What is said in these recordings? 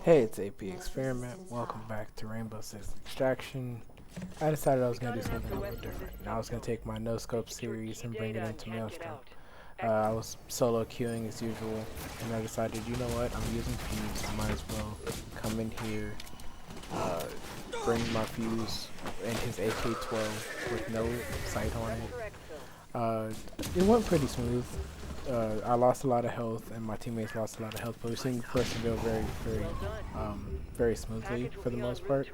Hey, it's AP Experiment. Welcome back to Rainbow Six Extraction. I decided I was going to do something a little different. Now I was going to take my No Scope series and bring it into Maelstrom. I was solo queuing as usual, and I decided, you know what, I'm using Fuse. I might as well come in here, uh, bring my Fuse and his AK-12 with no sight on it. It went pretty smooth. I lost a lot of health, and my teammates lost a lot of health, but we seemed to persevere very smoothly for the most part.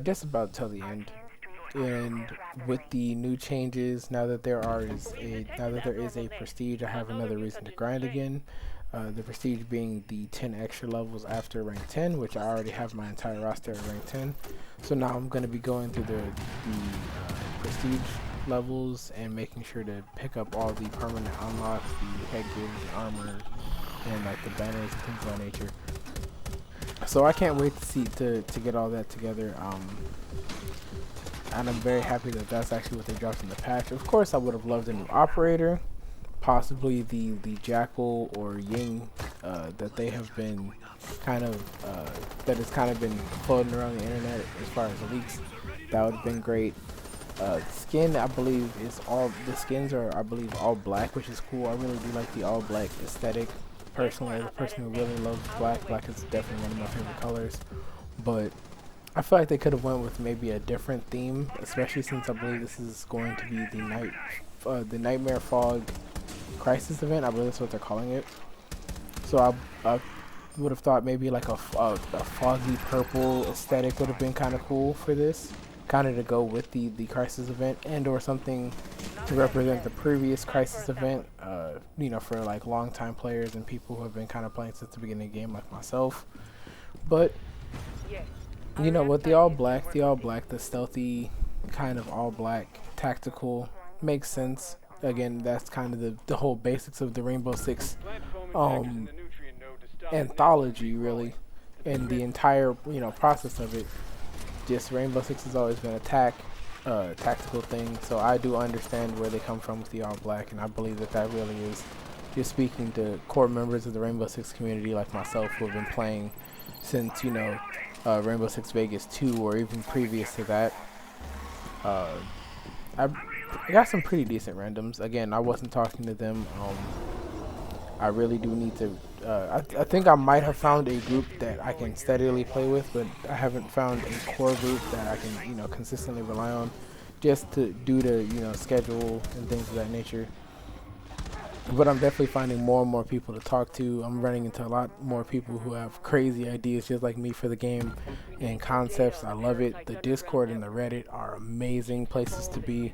Just about till the end, and with the new changes, now that there is a prestige, I have another reason to grind again. The prestige being the 10 extra levels after rank 10, which I already have my entire roster at rank 10. So now I'm going to be going through the prestige levels and making sure to pick up all the permanent unlocks, the headgear, the armor, and like the banners and things of that nature. So I can't wait to get all that together. And I'm very happy that that's actually what they dropped in the patch. Of course, I would have loved a new operator, possibly the Jackal or Ying that they have been kind of that has kind of been floating around the internet as far as leaks. That would have been great. Skin, I believe, is all the skins are, I believe, all black, which is cool. I really do like the all black aesthetic. Personally, as a person who really loves black, black is definitely one of my favorite colors. But I feel like they could have went with maybe a different theme, especially since I believe this is going to be the Nightmare Fog Crisis event. I believe that's what they're calling it. So I would have thought maybe like a foggy purple aesthetic would have been kind of cool for this, kind of to go with the Crisis event, and or something to represent the previous Crisis event. For like long-time players and people who have been kind of playing since the beginning of the game, like myself. But with the stealthy kind of all black tactical makes sense. Again, that's kind of the whole basics of the Rainbow Six anthology, really, and the entire process of it. Just Rainbow Six has always been a tactical thing, so I do understand where they come from with the all black, and I believe that really is just speaking to core members of the Rainbow Six community like myself who have been playing since Rainbow Six Vegas 2 or even previous to that. Uh, I got some pretty decent randoms. Again, I wasn't talking to them. I really do need to. I think I might have found a group that I can steadily play with, but I haven't found a core group that I can consistently rely on, just due to schedule and things of that nature. But I'm definitely finding more and more people to talk to. I'm running into a lot more people who have crazy ideas just like me for the game and concepts. I love it. The Discord and the Reddit are amazing places to be.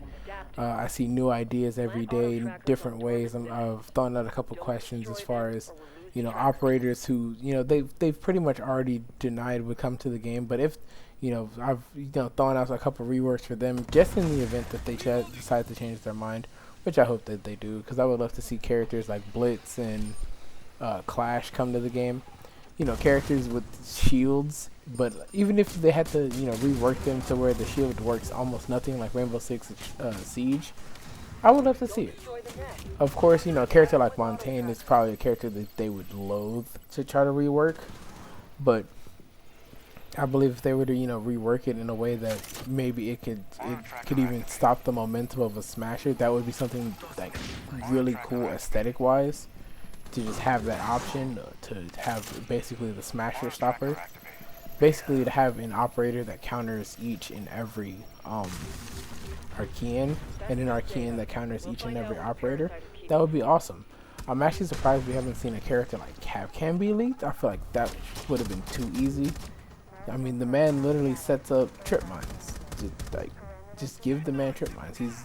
I see new ideas every day, different ways. I've thrown out a couple questions as far as operators who they've pretty much already denied would come to the game. But if I've thrown out a couple reworks for them just in the event that they decide to change their mind, which I hope that they do, because I would love to see characters like Blitz and Clash come to the game. Characters with shields, but even if they had to, rework them to where the shield works almost nothing like Rainbow Six Siege, I would love to see it. Of course, a character like Montaigne is probably a character that they would loathe to try to rework, but I believe if they were to, rework it in a way that maybe it could even stop the momentum of a smasher, that would be something like really cool aesthetic wise. To just have that option to have basically the smasher stopper, basically to have an operator that counters each and every Archean, and an Archean that counters each and every operator. That would be awesome. I'm actually surprised we haven't seen a character like Capcan be leaked. I feel like that would have been too easy. I mean, the man literally sets up trip mines. Just give the man trip mines. He's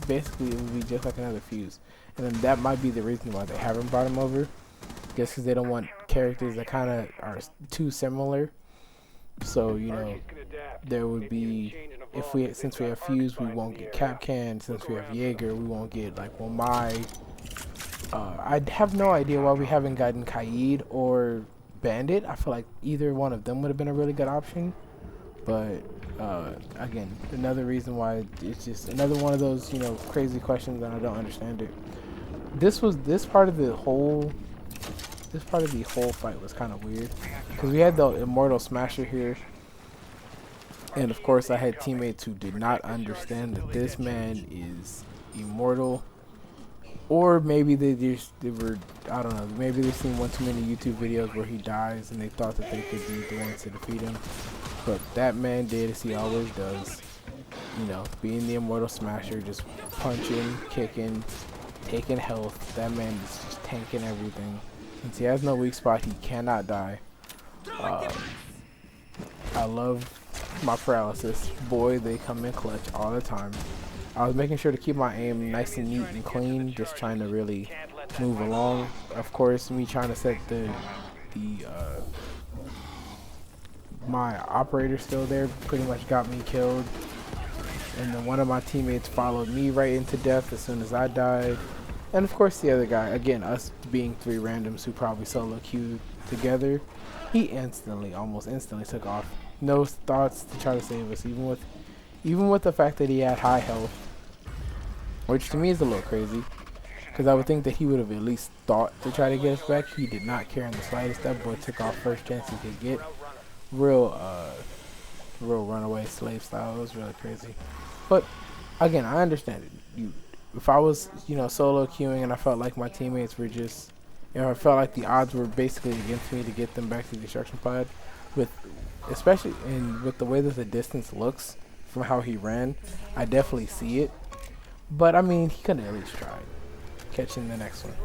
basically, it would be just like another Fuse. And then that might be the reason why they haven't brought him over. Just because they don't want characters that kind of are too similar. So there would be, since we have Fuse, we won't get Capcan. Since we have Jaeger, we won't get like Wamai. I have no idea why we haven't gotten Kaid or Bandit. I feel like either one of them would have been a really good option. But again, another reason why it's just another one of those crazy questions that I don't understand it. This part of the whole this part of the whole fight was kind of weird because we had the Immortal Smasher here, and of course I had teammates who did not understand that this man is immortal, or maybe they were, I don't know, maybe they've seen one too many YouTube videos where he dies and they thought that they could be the ones to defeat him. But that man did as he always does, you know, being the Immortal Smasher, just punching, kicking, taking health. That man is just tanking everything. Since he has no weak spot, he cannot die. I love my paralysis. Boy, they come in clutch all the time. I was making sure to keep my aim nice and neat and clean, just trying to really move along. Of course, me trying to set my operator still there pretty much got me killed. And then one of my teammates followed me right into death as soon as I died. And of course the other guy, again, us being 3 randoms who probably solo queued together, he almost instantly took off. No thoughts to try to save us, even with the fact that he had high health, which to me is a little crazy, because I would think that he would have at least thought to try to get us back. He did not care in the slightest. That boy took off first chance he could get. Real runaway slave style. It was really crazy. But again, I understand it. If I was, you know, solo queuing and I felt like my teammates were just, you know, I felt like the odds were basically against me to get them back to the destruction pod, especially with the way that the distance looks from how he ran, I definitely see it. But I mean, he could have at least tried catching the next one.